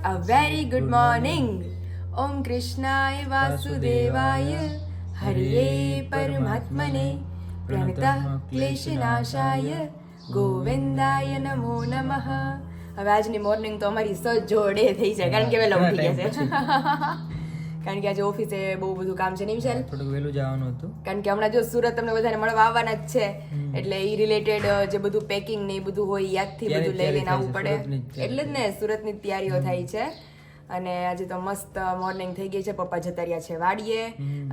A very good morning. Om Krishnaya Vasudevaya Hare Paramatmane Pranatah Kleshanashaya Govindaya Namo Namah. હવે આજની morning તો અમારી સજોડે થઈ છે કારણ કે વહેલા ઉઠી ગયા છે કારણ કે આજે ઓફિસે બહુ બધું કામ છે ને વિશાલ થોડુંક વહેલું જવાનું હતું કારણ કે હમણાં જો સુરત તમને બધાને મળવા આવવાના જ છે એટલે ઈ રિલેટેડ જે બધું પેકિંગ ને એ બધું હોય યાદથી બધું લઈ લઈને આવવું પડે એટલે જ ને સુરતની તૈયારીઓ થાય છે અને આજે તો મસ્ત મોર્નિંગ થઈ ગઈ છે પપ્પા જતા રહ્યા છે વાડીએ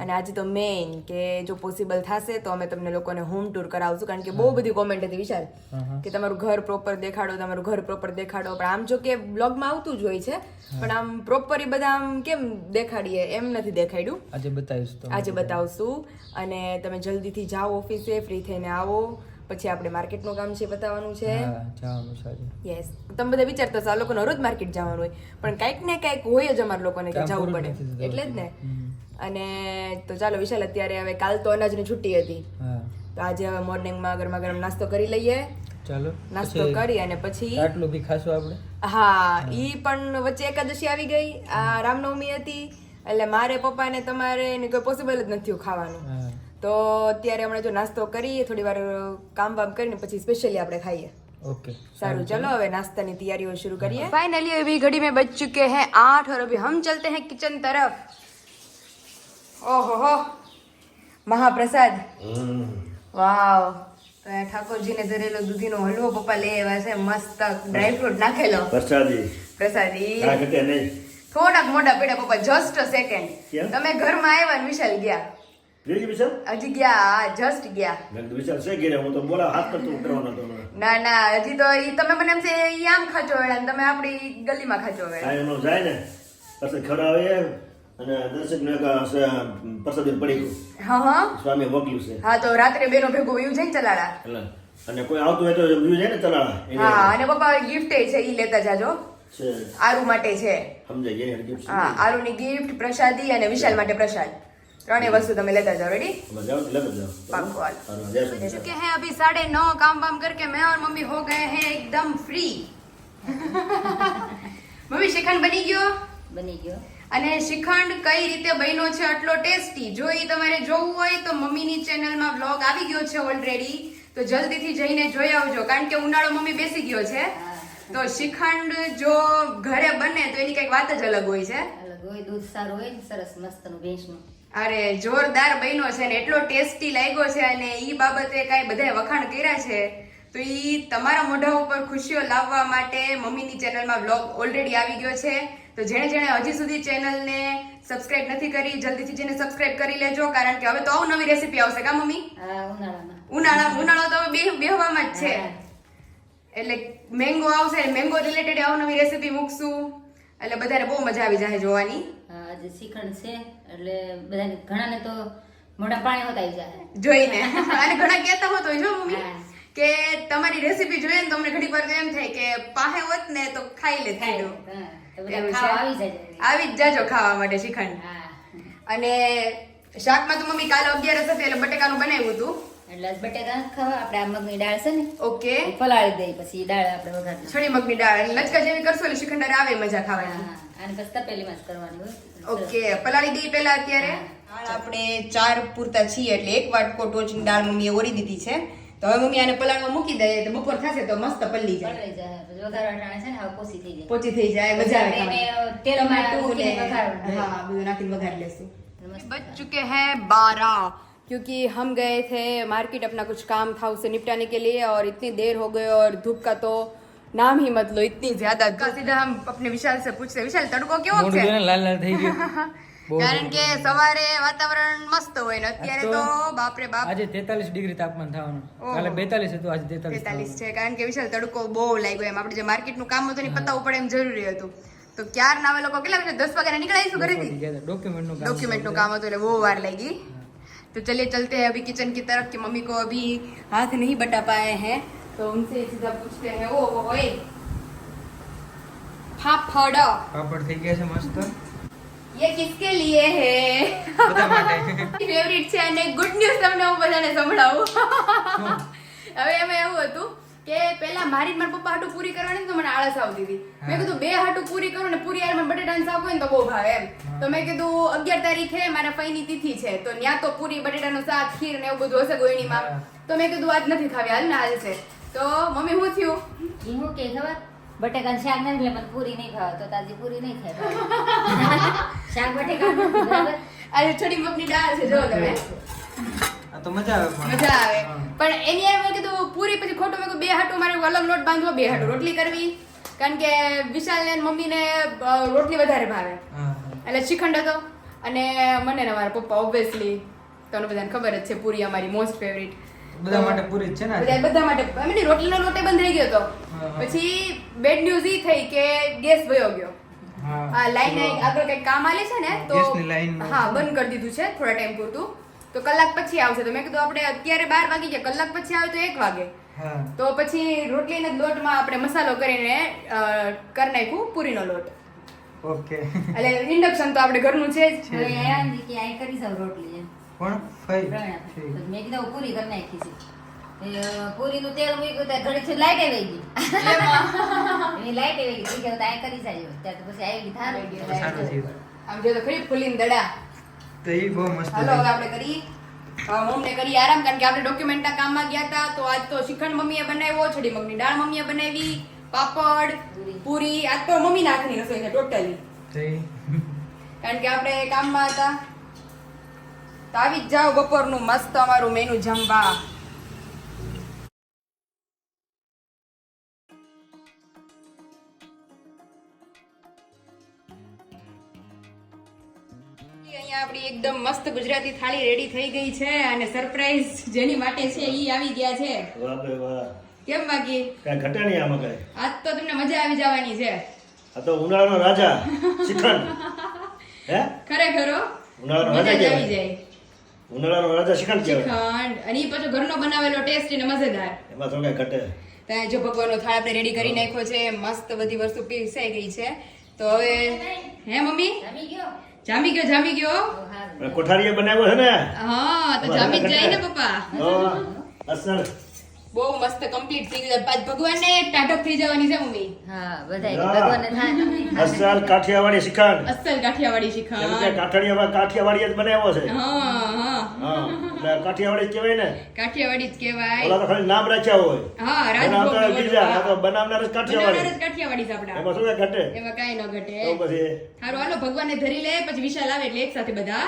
અને આજે તો મેઇન કે જો પોસિબલ થશે તો અમે તમને લોકોને હોમ ટૂર કરાવશું કારણ કે બહુ બધી કોમેન્ટ હતી વિશાલ કે તમારું ઘર પ્રોપર દેખાડો તમારું ઘર પ્રોપર દેખાડો પણ આમ જો કે બ્લોગમાં આવતું જ હોય છે પણ આમ પ્રોપર બધા આમ કેમ દેખાડીએ એમ નથી દેખાડ્યું આજે બતાવશું અને તમે જલ્દીથી જાઓ ઓફિસે ફ્રી થઈને આવો પછી આપણે માર્કેટનું કામ છે બતાવવાનું છે યસ તમે બધા વિચારતા હશો આ લોકોને રોજ માર્કેટ જવાનું હોય પણ કાંઈક ને કાંઈક હોય જ અમારા લોકોને કે જવું પડે એટલે જ ને અને તો ચાલો વિશાલ અત્યારે હવે કાલ તો અનાજની છુટ્ટી હતી તો આજે હવે મોર્નિંગમાં ગરમા ગરમ નાસ્તો કરી લઈએ ચાલો નાસ્તો કરી અને પછી આટલું બી ખાશું આપણે હા ઈ પણ વચ્ચે એકાદશી આવી ગઈ આ રામનવમી હતી એટલે મારે પપ્પાને તમારે કોઈ પોસિબલ જ નથી ખાવાનું તો અત્યારે હમણાં જો નાસ્તો કરીએ થોડી વાર કામ વામ કરીને પછી સ્પેશિયલી આપણે ખાઈએ ओके सारू चलो હવે નાસ્તાની તૈયારીઓ શરૂ કરીએ फाइनली अभी घड़ी में बज चुके हैं 8 और अभी हम चलते हैं किचन तरफ ओहो हो महाप्रसाद वाव तो ઠાકોરજી ને ધરેલો દૂધીનો હલવો પપ્પા લઈ આવ્યા છે મસ્ત ડ્રાય ફ્રૂટ નાખેલો પ્રસાદી થોડાક મોટા પેડા પપ્પા જસ્ટ અ સેકન્ડ તમે ઘરમાં આવ્યા ને વિશાલ ગયા હજી ગયા જસ્ટ ગયા ના ના હજી તો ઈ તમે મને એમ છે ઈ આમ ખાચો વેળા તમે આપણી ગલીમાં ખાચો વેળા એનો જાય ને પછી ખરાવે અને દર્શક ને પ્રસાદી પડી હા સ્વામી મોકલ્યું છે હા તો રાત્રે બેનો ભેગો વ્યુ જાય ચલાડા અને કોઈ આવતું હોય તો વ્યુ જાય ને ચલાડા હા અને પપ્પા ગિફ્ટ છે ઈ લેતા જાજો છે આરુ માટે છે સમજાય ગયા ગિફ્ટ હા આરુની ગિફ્ટ પ્રસાદી અને વિશાલ માટે પ્રસાદ ત્રણેય વસ્તુ તમે લેતા જાઓ रेडी पाको चुके हैं अभी 9:30 काम वाम करके मैं और मम्मी हो गए हैं एकदम फ्री मम्मी श्रीखंड बनी गयो અને શ્રીખંડ કઈ રીતે બન્યો છે આટલો ટેસ્ટી જો ઈ તમારે જોવું હોય તો મમ્મીની ચેનલમાં વ્લોગ આવી ગયો છે ઓલરેડી તો જલ્દીથી જઈને જોઈ આવજો કારણ કે ઉનાળો મમ્મી બેસી ગયો છે તો શ્રીખંડ જો ઘરે બને તો એની કઈક વાત જ અલગ હોય છે દૂધ સારું હોય ને સરસ મસ્તનું ભેંસનું અરે જોરદાર બન્યો છે ને એટલો ટેસ્ટી લાગ્યો છે અને ઈ બાબતે કાંઈ બધાએ વખાણ કર્યા છે તો ઈ તમારા મોઢા ઉપર ખુશીઓ લાવવા માટે મમ્મીની ચેનલમાં વ્લોગ ઓલરેડી આવી ગયો છે તો જેણે હજી સુધી ચેનલને સબસ્ક્રાઇબ નથી કરી જલ્દીથી જેને સબસ્ક્રાઇબ કરી લેજો કારણ કે હવે તો નવી રેસીપી આવશે કા મમ્મી ઉનાળો તો હવે બેહવામાં જ છે એટલે મેંગો આવશે મેંગો રિલેટેડ નવી રેસીપી મૂકશું એટલે બધાને બહુ મજા આવી જાય જોવાની આજે શ્રીખંડ છે એટલે બધાને ઘણાને તો મોઢા પાણી હોતા આવી જાય જોઈને અને ઘણા કહેતા હોત હોય જો મમ્મી કે તમારી રેસીપી જોઈએ ને તમને ઘણી વાર એમ થાય કે પાહે હોત ને તો ખાઈ લે થાયડો આવી જ જાજો ખાવા માટે શ્રીખંડ અને શાકમાં તો મમ્મી કાલે 11 હતી એટલે બટેકાનું બનાવ્યું હતું એટલે બટેકા ખાવા આપણે આ મગની દાળ છે ને ઓકે પલાળી દઈ પછી દાળ આપણે વઘારી છડી મગની દાળ લચકા જેવી કરશો એટલે શ્રીખંડ આવે મજા ખાવાની અને પછી તપેલીમાં જ કરવાની હોય ઓકે પલાળી દઈ પહેલા અત્યારે દાળ આપણે 4 પૂરતા છીએ એટલે એક વાટકો ટોચની દાળ મમ્મીએ ઓરી દીધી છે તો હવે મમ્મી આને પલાળવા મૂકી દે તો બપોર થશે તો મસ્ત પલળી જાય પછી વઘારવા ટાણે છે ને હવે પોચી થઈ જાય મજા આવે તેલમાં ટૂંકીને વઘારવાનું हाँ બધું નાખીને વઘાર લેશું बज चुके हैं 12 क्योंकि हम गए थे मार्केट अपना कुछ काम था उसे निपटाने के लिए और इतनी देर हो गई और धूप का तो नाम ही मत लो इतनी ज्यादा सीधा हम अपने विशाल से पूछते विशाल तड़को केવો છે લાલ લાલ થઈ ગયો કારણ કે સવારે વાતાવરણ મસ્ત હોય ને અત્યારે તો બાપ રે બાપ આજે 43 ડિગ્રી તાપમાન થવાનું કાલે 42 હતું આજે 43 છે કારણ કે વિશાલ તડકો બહુ લાગ્યો એમ આપણે જે માર્કેટનું કામ હતું ને પતાવવું પડે એમ જરૂરી હતું તો ક્યાર ના આવે લોકો કેટલા વાગે 10 વાગે નીકળાઈશું ઘરેથી डॉक्यूमेंट काम હતું એટલે બહુ વાર લાગી तो चलिए चलते हैं अभी किचन की तरफ कि मम्मी को अभी हाथ नहीं बटा पाए हैं तो उनसे सीधा पूछते हैं ओ ओए પાપડ થઈ ગયા છે મસ્ત ये किसके लिए है બધા માટે ફેવરિટ છે અને ગુડ ન્યૂઝ તમને હું બધાને સંભળાવું હવે એમાં એવું હતું કે પેલા મારી મારા પપ્પા હાટુ પૂરી કરવાની તો મને આળસ આવતી હતી. મેં કીધું બે હાટુ પૂરી કરું ને પૂરી યાર મને બટેટાનું શાક હોય ને તો બહુ ભાવે એમ. તો મેં કીધું 11 તારીખે મારા ફઈની તિથિ છે તો ન્યા તો પૂરી બટેટાનું શાક ખીર ને એવું બધું હશે ગોયણીમાં. તો મેં કીધું આજ નથી ખાવી હાલ ને હાલ છે. તો મમ્મી શું થયું? ઈ હું કે ખબર બટેકાનું શાક નથી એટલે મને પૂરી નહીં ખાવા તો તાજી પૂરી નહીં થાય શાક બટેકાનું નથી, બરાબર. આજે થોડી મગની દાળ છે જો તમે આ તો મજા આવે પણ. મજા આવે. પણ એની યાર મેં કીધું પૂરી પછી ખોટું મેં કીધું બે હાટુ મારે અલગ લોટ બાંધવો બે હાટુ રોટલી કરવી કારણ કે વિશાલ ને મમ્મીને રોટલી વધારે ભાવે હા. એટલે શ્રીખંડ હતો અને મને ને મારા પપ્પા ઓબ્વિયસલી તમને બધાને ખબર જ છે પૂરી અમારી મોસ્ટ ફેવરિટ બધા માટે પૂરી જ છે ને આજે? બધા માટે એમ નહીં રોટલીનો લોટે બંધ થઈ ગયો હતો હા. પછી બેડ ન્યૂઝ ઈ થઈ કે ગેસ વયો ગયો હા. આ લાઈન આગળ કઈ કામ આલે છે ને તો ગેસની લાઈનમાં. હા બંધ કરી દીધું છે થોડા ટાઈમ પૂરતું તો કલાક પછી આવશે તો મેં કીધું આપણે અત્યારે 12 વાગી ગયા કલાક પછી આવે તો 1 વાગે હા. તો પછી રોટલીના લોટમાં આપણે મસાલો કરીને કરી નાખ્યું પૂરીનો લોટ ઓકે. એટલે ઇન્ડક્શન તો આપણે ઘરનું છે જ હવે આયા ને કે આ કરી જાવ રોટલી એમ પણ ફઈ પ્રણ્યા. તો મેં કીધું પૂરી કરી નાખી છે પૂરીનું તેલ મૂક્યું ત્યાં ઘડી છે લાઈટ આવી ગઈ એની લાઈટ આવી ગઈ કે આ કરી જાય ત્યાં તો પછી આવી થાર સારું થયું. આમ જો તો ખરી ફૂલીને દડા તો ઈ બહુ મસ્ત હાલો હવે આપણે કરી મમ્મીને કરી આરામ કારણ કે આપણે ડોક્યુમેન્ટના કામમાં ગયા હતા તો આજ તો શ્રીખંડ મમ્મીએ બનાવ્યો છડી મગની દાળ મમ્મીએ બનાવી પાપડ પૂરી આજ તો મમ્મી નાખની રસોઈ છે ટોટલી તો ઈ કારણ કે આપણે કામમાં હતા તો આવી જ જાઓ બપોરનું મસ્ત અમારું મેનુ જમવા અહીંયા આપણી એકદમ મસ્ત ગુજરાતી થાળી રેડી થઈ ગઈ છે અને સરપ્રાઈઝ જેની માટે છે ઈ આવી ગયા છે વાહ ભાઈ વાહ કેમ બાકી કાંઈ ઘટે નહીં આમાં કાંઈ. આજ તો તમને મજા આવી જવાની છે આ તો ઉનાળાનો રાજા શ્રીખંડ હે ખરેખર હો. ઉનાળાનો મજા રાજા જ આવી કહેવાય. જાય ઉનાળાનો રાજા શ્રીખંડ કહેવાય. શ્રીખંડ અને ઈ પાછો ઘરનો બનાવેલો ટેસ્ટી ને મજેદાર એમાં તો કાંઈ ઘટે. ત્યાં જો ભગવાનનો થાળ આપણે રેડી કરી નાખ્યો છે મસ્ત બધી વસ્તુ પીસાઈ ગઈ છે તો હવે હે મમ્મી જમી ગયો જામી ગયો તો હારું. અને કોઠારીએ બનાવ્યો છે ને હા તો જામી જ જાય ને પપ્પા તો અસર બહુ મસ્ત કમ્પ્લીટ થઈ ગયું પાછ ભગવાનને ટાઢક થઈ જવાની છે મમ્મી હા બધાય ભગવાનને થાય તમને અસલ કાઠિયાવાડી શ્રીખંડ. અસલ કાઠિયાવાડી કેમ કે શ્રીખંડ કાઠિયાવાડી જ બનાવ્યો છે. હા હા એટલે કાઠિયાવાડી જ કહેવાય ને. કાઠિયાવાડી જ કહેવાય ઓલા તો ખાલી નામ રાખ્યા હોય. હા બનાવતા રાજભોગ બીજા, આ તો બનાવનાર જ કાઠિયાવાડી. બનાવનાર જ કાઠિયાવાડી છે આપડા એમાં શું કાંઈ ઘટે? એમાં કાંઈ ન ઘટે તો પછી हारो हालो भगवान ने धरी ले પછી વિશાલ આવે એટલે એક સાથે બધા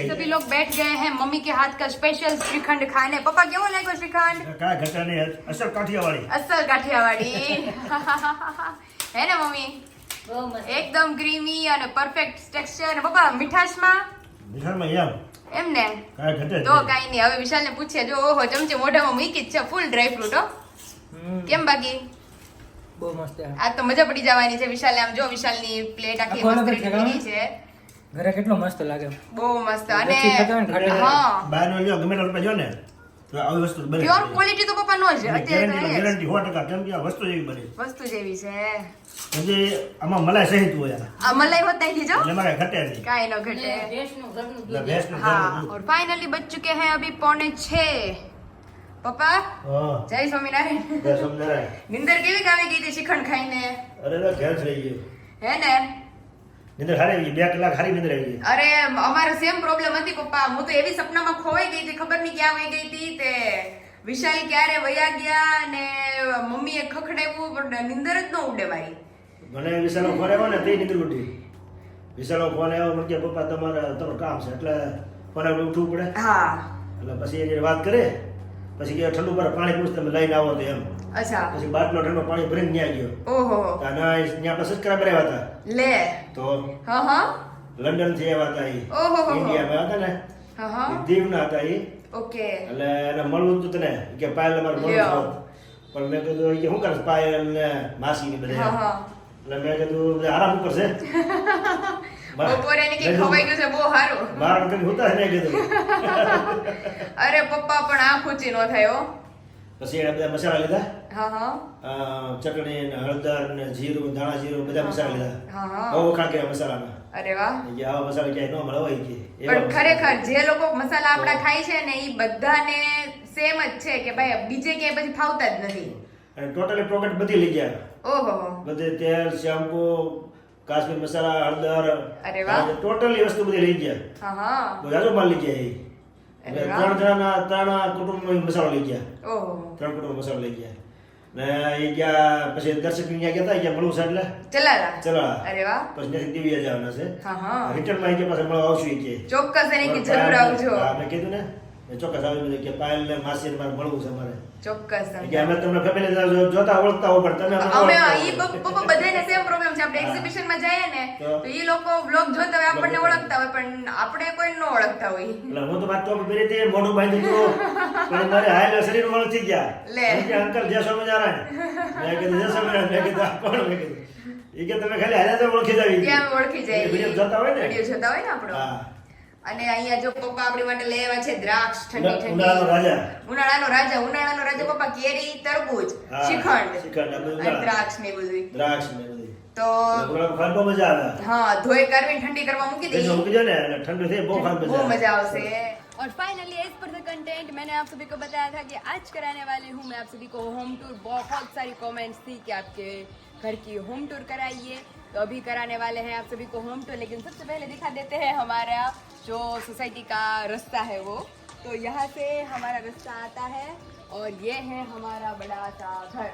सभी लोग बैठ गए हैं मम्मी के हाथ का स्पेशल श्रीखंड खाने पापा केવો લાગ્યો श्रीखंड કાંઈ ઘટે નહીં. અસલ કાઠિયાવાડી. અસલ કાઠિયાવાડી હે ને મમ્મી બહુ મસ્ત એકદમ ક્રીમી અને પરફેક્ટ ટેક્સચર અને પપ્પા મીઠાશમાં મીઠાઈમાં એમ એમ ને કાંઈ ઘટે જ તો નહીં. કાઈ નહીં હવે વિશાલને પૂછીએ જો ઓહો ચમચે મોઢામાં મૂકી જ છે ફૂલ ડ્રાય ફ્રૂટ હો હમ. કેમ બાકી બહુ મસ્ત છે. આજ તો મજા પડી જવાની છે વિશાલને આમ જો વિશાલની પ્લેટ આખી આખો મસ્ત અલગ જ રેડી છે, કરી છે ઘરે કેટલો મસ્ત લાગે. બહુ મસ્ત અને પછી ખતમ ને ખાટે. હા બહારનો લ્યો ગમે તે રૂપિયા જો ને તો આવી વસ્તુ બને. પ્યોર ક્વોલિટી તો પપ્પા નો જ અત્યારે તો એ જ. ગેરંટી 100% કેમ કે આ વસ્તુ જેવી બને. વસ્તુ જેવી છે કેમ કે આમાં મલાઈ સહિત હોય આ. આ મલાઈ હોત નાખી જો એટલે એમાં કાંઈ ઘટે નહીં. કાઈ ન ઘટે ભેંસનું ઘરનું એટલે દૂધ ભેંસનું हाँ ઘરનું દૂધ. और फाइनली बज चुके हैं अभी 6:45 पप्पा હા. जय स्वामीनारायण બસ સમજાય. निंदर केवी આવી ગઈ હતી શ્રીખંડ ખાઈને અરે ના ઘેર જ રહી ગયું. હે ને નીંદર હારી આવી ગઈ. 2 કલાક હારી નીંદર આવી ગઈ. અરે અમારે સેમ પ્રોબ્લેમ હતી પપ્પા હું તો એવી સપનામાં ખોવાઈ ગઈ હતી ખબર નહીં ક્યાં વહી ગઈ હતી તે વિશાલ ક્યારે વયા ગયા અને મમ્મીએ ખખડાવ્યું પણ નિંદર જ ન ઉડે મારી મને વિશાલનો ફોન આવ્યો ને તે નીંદર ઉઠી. વિશાલનો ફોન આવ્યો મને કે પપ્પા તમારું કામ છે એટલે ફોન આવ્યો ઉઠવું પડે. હા એટલે પછી એની વાત કરે પછી કે ઠંડુ પર પાણી પૂછ તમે લઈને આવો તો એમ. અચ્છા પછી બાટલો ઠંડો પાણી ભરીને ત્યાં ગયો. ઓહો ત્યાં આપણે સબસ્ક્રાઈબર આવ્યા હતા. લે તો હા હા લંડન થી આવ્યા હતા એ. ઓહો ઇન્ડિયામાં હતા ને હા હા દીવના હતા એ. ઓકે એટલે એને મળવું હતું તને કે પાયલ અમારે મળવું લ્યો. છે. પણ મેં કીધું કે શું કરે પાયલ ને માસી ને હા બધા. હા એટલે મેં કીધું બધા આરામ કરશે. બપોરે ને કે ખવાઈ ગયું છે બહુ સારું બાર કઈ હોતા નહીં કીધું. અરે પપ્પા પણ આંખ ઊંચી નો થાય હો પછી એને બધા મસાલા લીધા. હા હા ચટણી ને હળદર ને જીરું ધાણા જીરું બધા મસાલા લીધા. હા હા બહુ વખાણ કર્યા મસાલાના. અરે વાહ કે આવા મસાલા ક્યાંય ન મળે હોય કે એવા પણ મસાલા. ખરેખર જે લોકો મસાલા આપડા ખાય છે ને એ બધાને સેમ જ છે કે ભાઈ બીજે ક્યાંય પછી ફાવતા જ નથી અને ટોટલી પ્રોડક્ટ બધી લઈ ગયા. ઓહો બધે તેલ, શેમ્પૂ, કાશ્મીર મસાલા, હળદર, અરે વાહ. ટોટલી વસ્તુ બધી લઈ ગયા. હા હા બહુ જાજો માલ લઈ ગયા એ. અરે એટલે વાહ. ત્રણ કુટુંબનો મસાલો લઈ ગયા. ઓહો 3 કુટુંબ મસાલો લઈ ગયા. ને એ ગયા પછી દર્શક ત્યાં ગયા હતા, મળવું છે એટલે ચલાલા ચલો અરે વાહ પછી ત્યાંથી દિવ્યા જવાના છે. હા હા રિટર્નમાં આવી ગયા પાછા મળવા આવશું એ કે. ચોક્કસ એને કે જરૂર આવજો. હા, મેં કીધું ને મેં ચોક્કસ આવી બધું કે પાયલ ને માસી ને મારે મળવું છે મારે. ચોક્કસ કે અમે તમને ફેમિલી જોતા ઓળખતા હો પણ તમે અમને અમે ઓળખતા ઈ હો. પપ્પા બધાને સેમ પ્રોબ્લેમ છે. આપણે એક્ઝિબિશન માં જઈએ ને તો તો ઈ લોકો બ્લોગ જોતા હોય આપણને ઓળખતા હોય પણ આપણે કોઈ ન ઓળખતા હોય. એટલે હું તો વાત તો પહેરી હતી, મોઢું બાંધ્યું હતું પણ મારે હાલ શરીર વળતી ગયા. લે. મેં કીધું, અંકલ જય સ્વામિનારાયણ. મેં કીધું જય સ્વામિનારાયણ. મેં કીધું આ કોણ? મેં કીધું એ કે તમે ખાલી હાલ્યા તો ઓળખી જાવી. ત્યાં અમે ઓળખી જાય. વિડીયો જોતા હોય ને. વિડીયો જોતા હોય ને આપણો. હા. અને અહીંયા જો પપ્પા આપણી માટે લઈ આવ્યા છે દ્રાક્ષ ઠંડી ઉનાળાનો ઠંડી. રાજા. ઉનાળાનો રાજા પપ્પા કેરી, તરબૂચ, હા, શ્રીખંડ શ્રીખંડ, આ બધું અને ઉનાળા. દ્રાક્ષ ને બધું. દ્રાક્ષ ને બધી. તો એટલે ખાવા મજા આવે. હા ધોઈ કરવીને ઠંડી કરવા મૂકી બીજું દઈએ. મૂકી દો ને એટલે ઠંડુ થઈ બહુ ખાવા वो મજા मजा આવે. आवશે. और finally as per the content मैंने आप सभी को बताया था कि आज कराने वाली हूँ मैं आप सभी को होम टूर. बहुत सारी कमेंट्स थी कि आपके घर की होम टूर कराइए, तो अभी कराने वाले हैं आप सभी को होम टूर. लेकिन सबसे पहले दिखा देते हैं हमारा जो सोसाइटी का रास्ता है वो. तो यहाँ से हमारा रास्ता आता है और ये है हमारा बड़ा सा घर.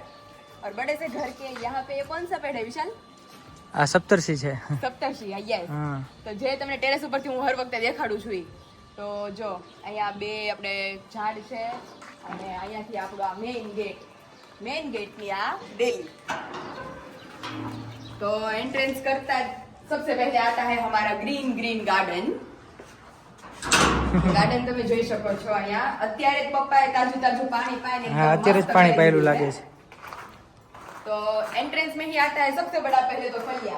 और बड़े से घर के यहाँ पे ये कौन सा पेड़ है विशाल? આ સપ્તર્ષિ છે. સપ્તર્ષિ. યસ. હા તો જે તમને ટેરેસ ઉપરથી હું હર વખતે દેખાડું છું ઈ. તો જો અહીંયા બે આપણે ઝાડ છે અને અહીંયાથી આપણો આ મેઇન ગેટની આ ડેલી. તો एंट्रेंस करता सबसे पहले आता है हमारा ग्रीन गार्डन. ગાર્ડન તમે જોઈ શકો છો અહીંયા. અત્યારે જ પપ્પાએ તાજું પાણી પાઈને હા અત્યારે જ પાણી પાયેલું લાગે છે. तो एंट्रेंस में ही आता है सबसे बड़ा पहले तो फलिया.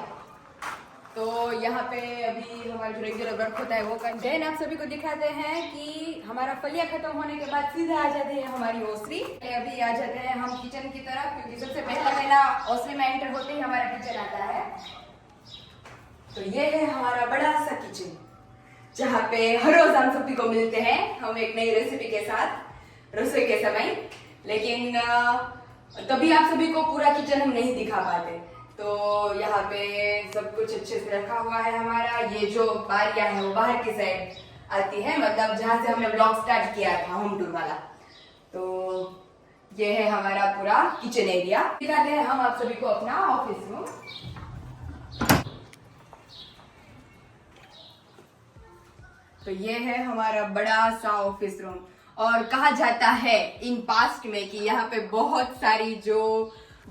तो यहाँ पे अभी हमारा जो रेगुलर वर्क होता है वो कर देन आप सभी को दिखाते हैं कि हमारा फलिया खत्म होने के बाद सीधा आ जाते हैं हमारी ओसरी. अभी आ जाते हैं हम किचन की तरफ क्योंकि सबसे पहला ओसरी में एंटर होते ही हमारा किचन आता है. तो ये है हमारा बड़ा सा किचन जहाँ पे हर रोज हम सभी को मिलते हैं हम एक नई रेसिपी के साथ रसोई के समय. लेकिन तभी आप सभी को पूरा किचन हम नहीं दिखा पाते. तो यहाँ पे सब कुछ अच्छे से रखा हुआ है हमारा. ये जो बारियां है वो बाहर की साइड आती है, मतलब जहाँ से हमने ब्लॉग स्टार्ट किया था होम टूर वाला. तो ये है हमारा पूरा किचन एरिया. दिखाते हैं हम आप सभी को अपना ऑफिस रूम. तो ये है हमारा बड़ा सा ऑफिस रूम. और कहा जाता है इन पास्ट में कि यहाँ पे बहुत सारी जो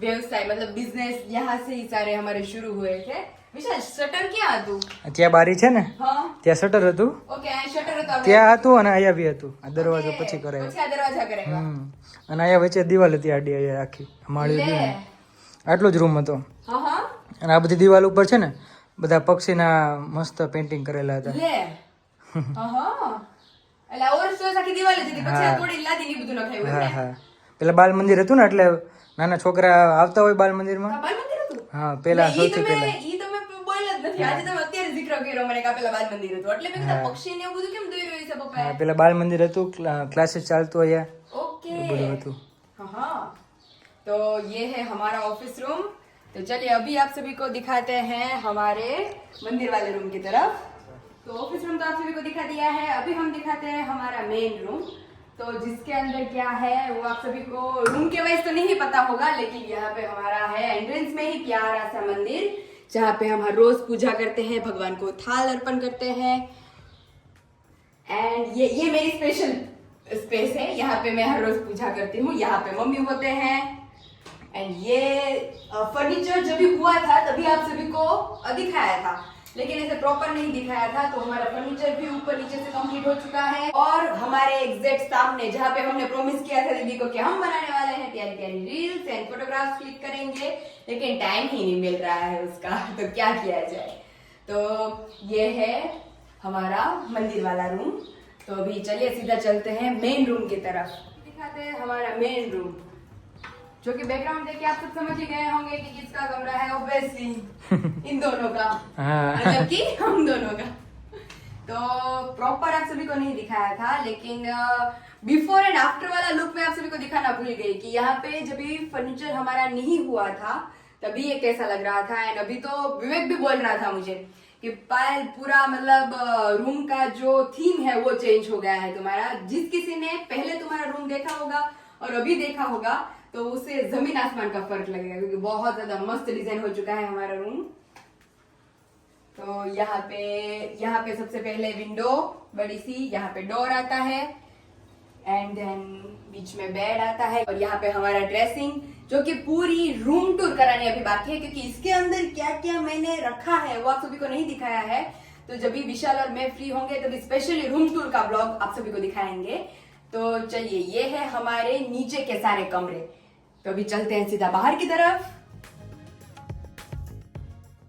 व्यवसाय मतलब बिजनेस यहाँ से ही सारे हमारे शुरू हुए थे. विशाल शटर क्या હતું? ત્યાં બારી છે ને હા ત્યાં શટર હતું. ઓકે આ શટર હતો. ત્યાં હતું અને અહીંયા બી હતું. આ દરવાજો પછી કરાયો. પછી આ દરવાજા કરાવ્યા. અને અહીંયા વચ્ચે દિવાલ હતી આડી અહીંયા આખી માળી હતી ને. આટલો જ રૂમ હતો. હા હા અને આ બધી દિવાલ ઉપર છે ને બધા પક્ષીના મસ્ત પેઇન્ટિંગ કરેલા હતા. લે હા હા એટલે ઓવરસ્ટોસ આખી દિવાલ જ હતી. પછી આ થોડી લાદી ની બધું નખાયું હા એટલે હા પેલા બાલ મંદિર હતું ને એટલે નાના છોકરા આવતા હોય બાલ મંદિરમાં. બાલ મંદિર હતું. હા પેલા સૌથી પહેલા. ઈ તમે બોલ્યા જ નથી. આજે તમે અત્યારે જિક્ર કર્યો મને કે આ પેલા બાલ મંદિર હતું. એટલે મેં કીધું પક્ષી ને એવું બધું કેમ દોર્યું છે પપ્પાએ? હા પેલા બાલ મંદિર હતું. ક્લાસીસ ચાલતું અહીંયા ओके એવું બધું હતું. हाँ तो ये है हमारा ऑफिस रूम. तो चलिए अभी आप सभी को दिखाते हैं हमारे मंदिर वाले रूम की तरफ. तो ऑफिस रूम तो आप सभी को दिखा दिया है. अभी हम दिखाते हैं हमारा मेन रूम. तो जिसके अंदर क्या है वो आप सभी को रूम के वाइज तो नहीं पता होगा, लेकिन यहाँ पे हमारा है एंट्रेंस में ही प्यारा सा मंदिर जहाँ पे हम हर रोज पूजा करते हैं, भगवान को थाल अर्पण करते हैं. एंड ये मेरी स्पेशल स्पेस है. यहाँ पे मैं हर रोज पूजा करती हूँ. यहाँ पे मम्मी होते हैं. एंड ये फर्नीचर जब भी हुआ था तभी आप सभी को दिखाया था, लेकिन ऐसे प्रॉपर नहीं दिखाया था. तो हमारा फर्नीचर भी ऊपर नीचे से कंप्लीट हो चुका है. और हमारे एग्जैक्ट सामने जहाँ पे हमने प्रॉमिस किया था दीदी को कि हम बनाने वाले हैं प्यारी प्यारी रील्स एंड फोटोग्राफ्स क्लिक करेंगे, लेकिन टाइम ही नहीं मिल रहा है उसका. तो क्या किया जाए. तो ये है हमारा मंदिर वाला रूम. तो अभी चलिए सीधा चलते हैं मेन रूम की तरफ. दिखाते हैं हमारा मेन रूम, जो कि बैकग्राउंड देख के आप सब समझ ही गए होंगे कि किसका कमरा है. ऑब्वियसली इन दोनों का, मतलब कि हम दोनों का. तो प्रॉपर आप सभी को नहीं दिखाया था, लेकिन बिफोर एंड आफ्टर वाला लुक मैं आप सभी को दिखाना भूल गई कि यहाँ पे जब भी फर्नीचर हमारा नहीं हुआ था तभी ये कैसा लग रहा था। एंड अभी तो विवेक भी बोल रहा था मुझे कि पायल पूरा मतलब रूम का जो थीम है वो चेंज हो गया है तुम्हारा। जिस किसी ने पहले तुम्हारा रूम देखा होगा और अभी देखा होगा तो उसे जमीन आसमान का फर्क लगेगा, क्योंकि बहुत ज्यादा मस्त डिजाइन हो चुका है हमारा रूम। तो यहाँ पे सबसे पहले विंडो बड़ी सी, यहाँ पे डोर आता है एंड देन बीच में बेड आता है और यहाँ पे हमारा ड्रेसिंग, जो कि पूरी रूम टूर करानी अभी बाकी है, क्योंकि इसके अंदर क्या क्या मैंने रखा है वो आप सभी को नहीं दिखाया है। तो जब भी विशाल और मैं फ्री होंगे तभी स्पेशली रूम टूर का ब्लॉग आप सभी को दिखाएंगे। तो चलिए, ये है हमारे नीचे के सारे कमरे। तो अभी चलते हैं सीधा बाहर की तरफ।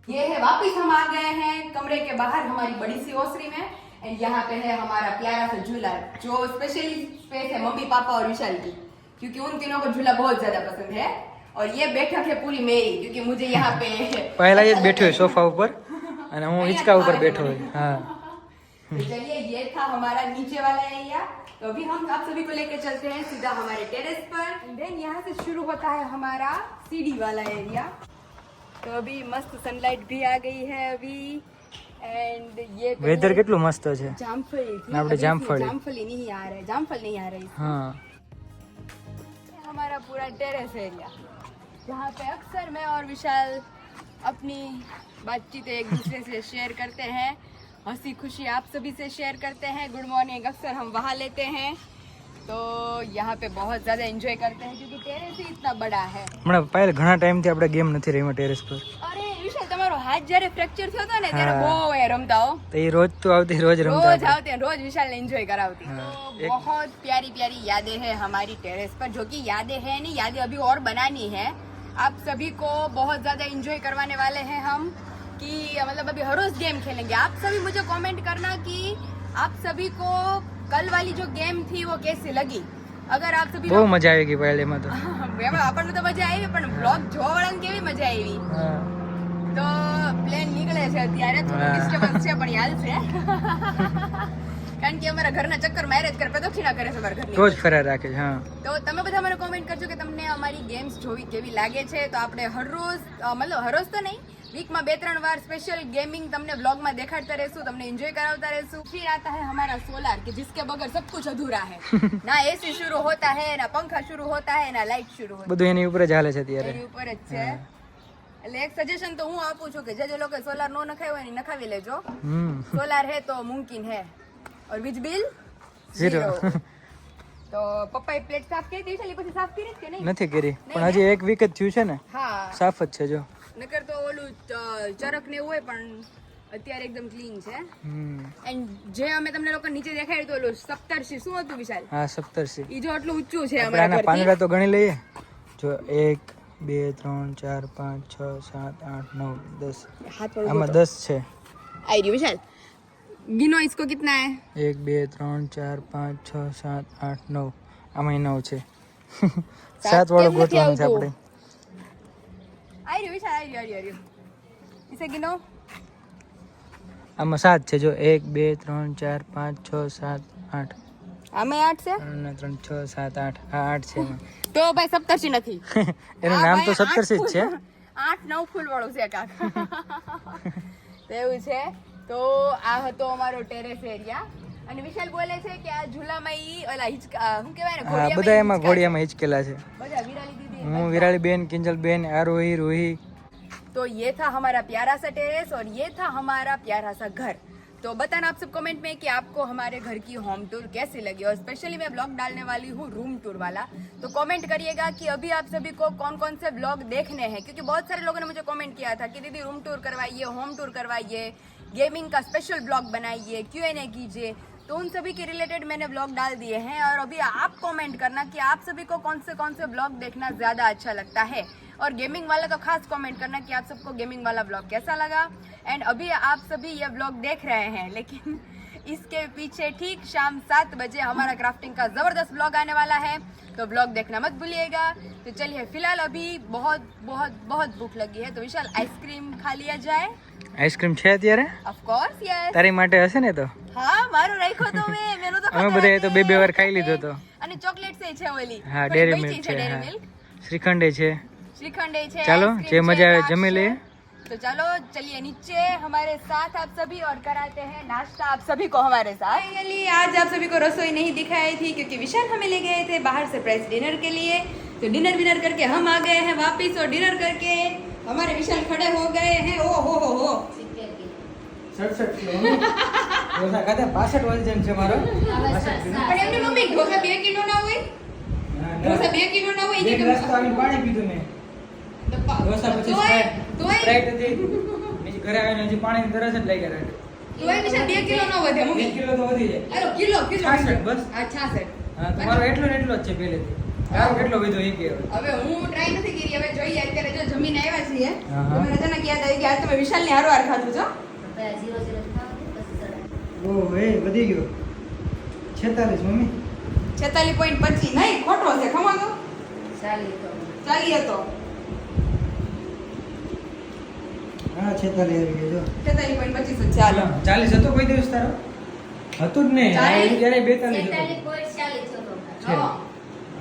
ये है, वापस हम आ गए हैं कमरे के बाहर हमारी बड़ी सी ओसरी में। एंड यहाँ पे है हमारा प्यारा सा झूला, जो स्पेशली स्पेस है मम्मी पापा और विशाल की, क्योंकि उन तीनों को झूला बहुत ज्यादा पसंद है। और ये बैठक है पूरी मेरी, क्योंकि मुझे यहाँ पे पहला ये बैठो है सोफा ऊपर और હું હિંચકા ઉપર બેઠો હોય। हाँ, तो चलिए, ये था हमारा नीचे वाला एरिया। तो अभी हम आप सभी को लेके चलते हैं सीधा हमारे टेरेस पर। देन यहाँ से शुरू होता है हमारा सीढ़ी वाला एरिया। तो अभी मस्त सनलाइट भी आ गई है अभी। एंड ये વેધર કેટલું મસ્ત છે। जामफली थी, આપણે अभी जामफली। जामफली नहीं आ रहे, जामफल नहीं आ रही। हाँ, हमारा पूरा टेरेस एरिया, जहाँ पे अक्सर मैं और विशाल अपनी बातचीत एक दूसरे से शेयर करते हैं, हंसी खुशी आप सभी से शेयर करते हैं, गुड मॉर्निंग अक्सर हम वहाँ लेते हैं। तो यहाँ पे बहुत ज़्यादा एंजॉय करते हैं, क्योंकि टेरेस ही इतना बड़ा है। હમણાં પહેલા ઘણા ટાઈમથી આપણે ગેમ નથી રમ્યા ટેરેસ પર। અરે વિશાલ, તમારો હાથ જ્યારે ફ્રેક્ચર થયો હતો ને ત્યારે બહુ એ રમતા હો। તો એ રોજ તો આવતી, રોજ રમતા रोज આપણે। आते हैं, रोज विशाल ने एंजॉय कराती। हाँ, तो बहुत प्यारी प्यारी यादें हैं हमारी टेरेस पर, जो कि यादें हैं नहीं, यादें अभी और बनानी है। आप सभी को बहुत ज्यादा एंजॉय करवाने वाले हैं हम, कि मतलब अभी हर रोज गेम खेलेंगे। आप सभी मुझे कमेंट करना कि आप सभी को कल वाली जो गेम थी वो कैसी लगी। अगर आप सभी બહુ મજા આવી ગઈ પહેલા એમાં તો। આપણને તો મજા આવી, પણ બ્લોગ જોવા વાળાને કેવી મજા આવી। હા, તો પ્લેન નીકળે છે અત્યારે, થોડું ડિસ્ટર્બન્સ છે પણ યાદ છે, કારણ કે અમારા ઘરના ચક્કર મેરેજ કરે, પ્રદક્ષિણા કરે છે અમારા ઘરની। રોજ ફરાર રાખે છે। હા, તો તમે બધા મને કોમેન્ટ કરજો કે તમને અમારી ગેમ્સ જોવી કેવી લાગે છે। તો આપણે હર રોજ મતલબ હર રોજ તો નહીં, वीक में 2-3 बार स्पेशल गेमिंग तमने ब्लॉग में दिखाते रहूं, तमने एंजॉय करावता रहूं। फिर आता है हमारा सोलार, कि जिसके बगैर सब कुछ अधूरा है। ना एसी शुरू होता है, ना पंखा शुरू होता है, ना लाइट शुरू होती બધું એની ઉપર જ હાલે છે અત્યારે। એની ઉપર જ છે। એટલે એક સજેશન તો હું આપું છું કે જે લોકો સોલાર નો નખાવ્યો હોય ને નખાવી લેજો। સોલાર है तो मुमकिन है, और વીજ बिल ઝીરો। તો પપ્પાએ પ્લેટ સાફ કરી દી છે, પછી સાફ કરી કે નહીં? નથી કરી, પણ હજી એક વીક જ થયું છે ને, હા, સાફ જ છે જો। નકર તો ઓલું ચરક ને એવું હોય, પણ અત્યારે એકદમ ક્લીન છે। એન્ડ જે અમે તમને લોકો નીચે દેખાડ્યું તો ઓલું સપ્તર્ષિ શું હતું વિશાલ? હા, સપ્તર્ષિ। ઈ જો આટલું ઊંચું છે આપણે અમારા આના ઘરથી। પાંદડા તો ગણી લઈએ જો, 1 2 3 4 5 6 7 8 9 10। हाथ पर આમાં 10 છે। आई रही विशाल, गिनो इसको कितना है? 1 2 3 4 5 6 7 8 9। આમાં 9 છે। 7 વાળો ગોતવાનો છે આપણે। आई रही विशाल, आई रही। इसे गिनो। આમાં 7 છે જો, 1 2 3 4 5 6 7 8। हमें 8 से 3 6 7 8। હા, 8 છે એમાં। તો ભાઈ સપ્તર્ષિ નથી। એનું નામ તો સપ્તર્ષિ જ છે। 8-9 ફૂલ વાળું છે કાક। તો એવું છે। તો આ હતો અમારો ટેરેસ એરિયા। અને વિશાલ બોલે છે કે આ ઝૂલામાં ઈ ઓલા હિચકા શું કહેવાય ને, હા, બધા એમાં ઘોડિયામાં હિચકેલા છે। બધા વિરાલી દીદી, હું, વિરાળી બેન, કિંજલ બેન, આરોહી, રૂહી। तो ये था हमारा प्यारा सा टेरेस और ये था हमारा प्यारा सा घर। तो बताना आप सब कमेंट में कि आपको हमारे घर की होम टूर कैसी लगी, और स्पेशली मैं ब्लॉग डालने वाली हूँ रूम टूर वाला। तो कमेंट करिएगा कि अभी आप सभी को कौन कौन से ब्लॉग देखने हैं, क्योंकि बहुत सारे लोगों ने मुझे कमेंट किया था कि दीदी रूम टूर करवाइए, होम टूर करवाइए, गेमिंग का स्पेशल ब्लॉग बनाइए, Q&A कीजिए। तो उन सभी के रिलेटेड मैंने ब्लॉग डाल दिए हैं। और अभी आप कमेंट करना कि आप सभी को कौन से ब्लॉग देखना ज़्यादा अच्छा लगता है, और गेमिंग वाला तो खास कमेंट करना कि आप सबको गेमिंग वाला ब्लॉग कैसा लगा। एंड अभी आप सभी ये ब्लॉग देख रहे हैं, लेकिन इसके पीछे ठीक शाम 7 बजे हमारा क्राफ्टिंग का ज़बरदस्त ब्लॉग आने वाला है, तो ब्लॉग देखना मत भूलिएगा। तो चलिए, फिलहाल अभी बहुत बहुत बहुत भूख लगी है, तो विशाल आइसक्रीम खा लिया जाए। આઈસ્ક્રીમ છે અત્યારે? Of course yes. તારી માટે હશે ને? તો હા મારું રાખ્યો તો મેનો તો અમે બધા તો 2 વાર ખાઈ લીધો તો. અને ચોકલેટ છે ઓલી હા ડેરી મિલ્ક છે, ડેરી હા મિલ્ક શ્રીખંડ છે. श्रीखंड है चलो जे मजा आए जमे ले. तो चलो चलिए नीचे हमारे साथ आप सभी और कराते हैं नाश्ता आप सभी को हमारे साथ. फाइनली आज आप सभी को रसोई नहीं दिखाई थी क्योंकि विशाल हमें ले गए थे बाहर सरप्राइज डिनर के लिए. तो डिनर विनर करके हम आ गए हैं वापिस और डिनर करके हमारे विशाल खड़े हो गए हैं. ओ हो 67 કિલો ઢોસા ખાધા 65 વજન છે મારો. 65 કિલો. પણ એમની મમ્મી ઢોસા 2 કિલો ના હોય, ઢોસા 2 કિલો ના હોય. એક ગ્લાસ તો આવીને પાણી પીધું મેં. ઢોસા પછી સ્પ્રાઇટ હતી. બીજી ઘરે આવીને હજી પાણીની તરસ જ લાગી રહે. તોય વિશાલ 2 કિલો ન વધે 2 મમ્મી. કિલો તો વધી જાય. અરે કિલો 66 બસ. હા 66. હા તમારો એટલો ને એટલો જ છે પહેલેથી. તારો કેટલો વધ્યો એ કે હવે હું ટ્રાય નથી કરી, હવે જોઈએ. અત્યારે જો જમીને આવ્યા છીએ હા, હા. તો મને અચાનક યાદ આવી કે આજ તમે વિશાલની હારવાર ખાધું છો. પહેલા 0 0 ખાવાનું પછી ચડાય. ઓ હે વધી ગયો 46 મમ્મી. 46.25 નહીં ખોટો છે ખમો તો ચાલી તો ચાલી હતો હા 46 આવી ગયો જો. 46.25 જ ચાલો. 40 હતો કોઈ દિવસ તારો? હતું જ નહીં. આ 40? જ્યારે 42 હતો. 46.40 હતો. છે.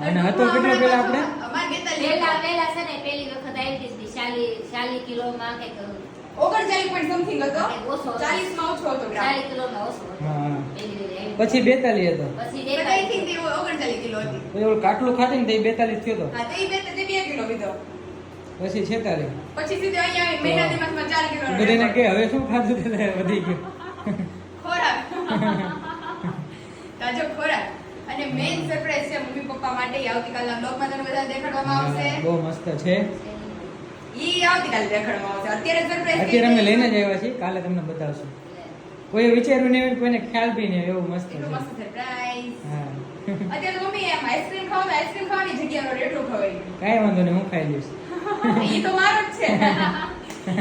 અને હતો કેટલો પેલા આપણે? અમારે 42 પહેલા છે ને પહેલી વખત આવી હતી 40 કિલોમાં કે 39 point something હતો. ઓછો હતો. 40 માં ઓછો હતો ગ્રામ. 40 કિલોમાં ઓછો હતો. હા. પહેલી વાર આવી. પછી 42 હતો. પછી But I think તે 39 કિલો હતી. પછી ઓલું કાટલું ખાધી ને તે 42 થયો હતો. હા તે બે કિલો લીધો. પછી 46. પછી સીધો અહીંયા આવી મહિના દિવસમાં 4 કિલો બધાને કે હવે શું ખાધું તે વધી ગયું. ખોરાક તાજો ખોરાક. અને મેઇન સરપ્રાઈઝ છે મમ્મી પપ્પા માટે. ઈ આવતીકાલના બ્લોગમાં તમને બધા દેખાડવામાં આવશે. બહુ મસ્ત છે. ઈ આવતીકાલે દેખાડવામાં આવશે. અત્યારે સરપ્રાઈઝ અત્યારે અમે લઈને જ આવ્યા છીએ, કાલે તમને બતાવશું. કોઈ વિચાર્યું નહીં હોય, કોઈને ખ્યાલ બી નહીં હોય, એવું મસ્ત એટલું છે. મસ્ત સરપ્રાઈઝ. હા અત્યારે તો મમ્મી એમ આઈસ્ક્રીમ ખાવાની જગ્યાનો રેટલો ખવાઈ ગયો. કાંઈ વાંધો નહીં, હું ખાઈ લઈશ. ઈ તો મારો જ છે.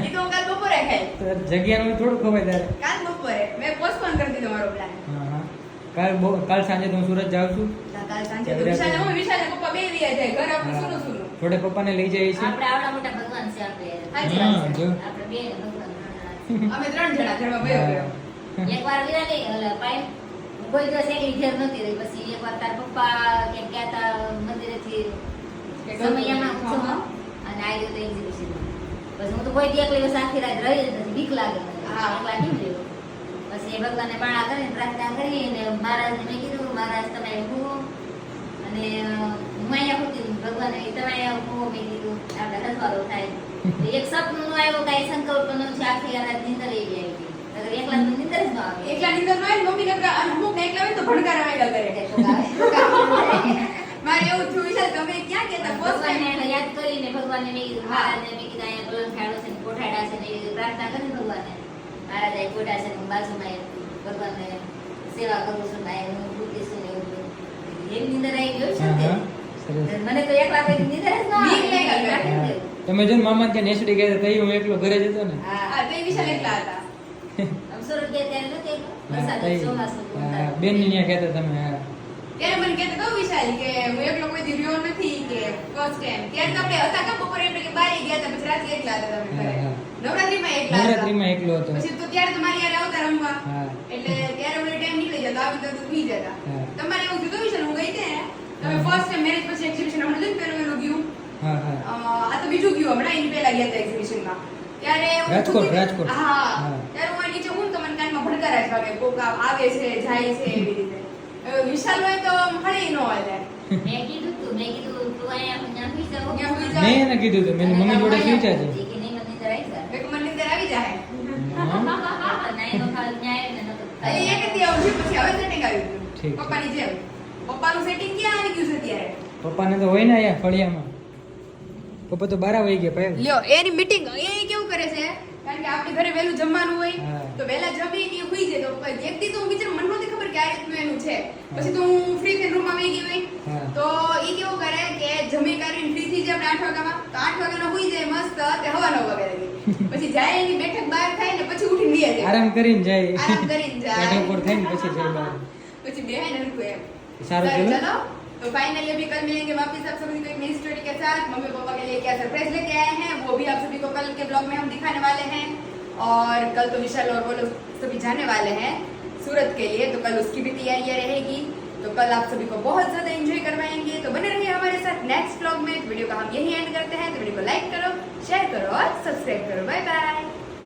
ઈ તો હું કાલ બપોરે ખાઈ. તો જગ્યાનું થોડું ખવાય તારે. કાલ બપોરે મેં પોસ્ટપોન કરી દીધો મારો પ્લાન. હા હા કાલ સાંજે તો હું સુરત જાઉં છું. કાલ સાંજે તો વિશાલ ને પપ્પા બે વિયા જાય ઘર આપણું સુનું સુનું. થોડે પપ્પાને લઈ જઈએ છીએ. આપણે આવડા મોટા ભગવાન છે આપણે. સાચી વાત છે. જો. આપણે બે ભગવાન. અમે 3 જણા ઘરમાં ભયો ગયો. એકવાર વિરાલી ઓલા પાઇપ કોઈ દિવસ એકલી ઘેર નહોતી રહી. પછી એકવાર તાર પપ્પા ક્યાંક ગયા તા મંદિરેથી સમયમાં ઉત્સવમાં અને આવી ગયો તો એક્ઝિબિશનમાં. પછી હું તો કોઈ દી એકલી બસ આખી રાત રહી જ નથી, બીક લાગે મને. હા. એકલા કેમ રહેવું? પછી એ ભગવાનને બાણા કરીને પ્રાર્થના કરી અને મહારાજને મેં કીધું મહારાજ તમે હું અને હું અહીંયા હોતી ભગવાને તમે અહીંયા હું મેં કીધું આપણે હસવારો થાય. એક સપનું આવ્યો કાંઈ સંકલ્પ નો છે આખી રાત નીંદર એવી આવી ગઈ. અગર એકલા તો નીંદર જ ન આવે. એકલા નીંદર ન આવે ને મમ્મી નકર અમુક ને એકલા હોય તો ભણકાર આવ્યા કરે. મારે એવું થયું વિશાલ તમે ક્યાં કહેતા પોસ્ટ ભગવાનને યાદ કરીને ભગવાનને મેં કીધું મહારાજને મેં કીધું અહીંયા પલંગ ખાડો છે ને કોઠાડા છે ને એવી પ્રાર્થના કરીને ભગવાનને મહારાજ અહીં કોઠા છે ને હું બાજુમાં ભગવાનને સેવા કરું છું ને અહીં હું ભૂતી છું ને એવું બધું. એવી નીંદર આવી ગયો છે ને હા, સરસ. મને તો એકલા કોઈ નીંદર જ ન આવે. બીક લાગ્યા કરે. રાખી દેવું. તમે જો ને મામા ત્યાં નેસડી ગયા હતા, તઈ હું એકલો ઘરે જતો ને. હા હા તે વિશાલ એકલા હતા. આમ સુરત ગયા ત્યારે નહોતી એકલો. હા, વરસાદ તઈ. ચોમાસું હા, બેનની ત્યાં કહેતા તમે. હા. ત્યારે મને કહેતો તો વિશાલ કે હું એકલો કોઈ દી રહ્યો નથી કે ફર્સ્ટ ટાઈમ. ત્યારે તો આપણે હતા કા બપોરે એટલે કે બારે ગયા હતા પછી રાત્રે એકલા હતા તમે ઘરે. હા, હા. નવરાત્રીમાં એકલા હતા. નવરાત્રીમાં એકલો હતો. પછી તો ત્યારે તમારી યાર આવતા રમવા. હા. એટલે ત્યારે મને ટાઈમ નીકળી જતો આવી તો સુઈ જતા. હા. તમારે એવું થયું વિશાલ હું ગઈ હતી ને તમે હા. ફર્સ્ટ ટાઈમ મેરેજ પછી એક્ઝિબિશન હમણાં જોઈને પેલું ગયું. હા હા આ તો બીજું ગયું હમણાં એની પહેલા ગયા હતા એક્ઝિબિશનમાં. ત્યારે હું રાજકોટ, થતી- રાજકોટ. હા હા. ત્યારે હું અહીં નીચે હું ને તો મને કાનમાં ભડકારા જ વાગે કોક આવે છે જાય છે એવી રીતે. હવે વિશાલ હોય તો હળી ન હોય મેં કીધું તું અહીંયા ત્યાં સુઈ જાઓ. ત્યાં સુઈ મેં એને કીધું હતું, મેં મમ્મી જોડે પૂછ્યા છે. કે નહીં મને નીંદર આવી જાય. એક મને નીંદર આવી જાય. નાઈ નો ખાલી ન્યાય ને નતો. અહીં એક જ આવું છે પછી હવે સેટિંગ આવી ગયું ઠીક. પપ્પાની જેમ. પપ્પાનું સેટિંગ ક્યાં આવી ગયું છે ત્યારે? પપ્પાને તો હોય ને અહીંયા ફળિયામાં. પપ્પા તો 12 વાગી ગયા પહેલા. લ્યો એની મીટિંગ એ કેવું કરે છે કારણ કે આપણે ઘરે વહેલું જમવાનું હોય હા. તો વહેલા જમીને એ હુઈ જાય તો એક દી તો હું વિચાર મને નહોતી ખબર કે આ રીતનું એનું છે પછી તો હું ફ્રી થઈને રૂમમાં વહી ગઈ હોય હા. તો એ કેવું કરે કે જમી કરીને ફ્રી થઈ જાય આપણે 8 વાગ્યામાં તો 8 વાગ્યાનો હુઈ જાય મસ્ત તે હવા 9 વાગે લાગી પછી જાય એની બેઠક બહાર થાય ને પછી ઉઠીને બેહી જાય આરામ કરીને જાય. આરામ કરીને જાય. પેટ ઉપર થાય ને પછી જાય બહાર. પછી બેહે ને રૂકો એમ સારું ચલો. चलो तो फाइनली अभी कल मिलेंगे वापस आप सभी को एक नई स्टोरी के साथ। मम्मी पापा के लिए क्या सरप्राइज लेके आए हैं वो भी आप सभी को कल के ब्लॉग में हम दिखाने वाले हैं और कल तो विशाल और वो लोग सभी जाने वाले हैं सूरत के लिए, तो कल उसकी भी तैयारियां रहेगी। तो कल आप सभी को बहुत ज्यादा एंजॉय करवाएंगे। तो बने रहिए हमारे साथ नेक्स्ट व्लॉग में। वीडियो का हम यही एंड करते हैं। तो वीडियो को लाइक करो, शेयर करो और सब्सक्राइब करो। Bye bye.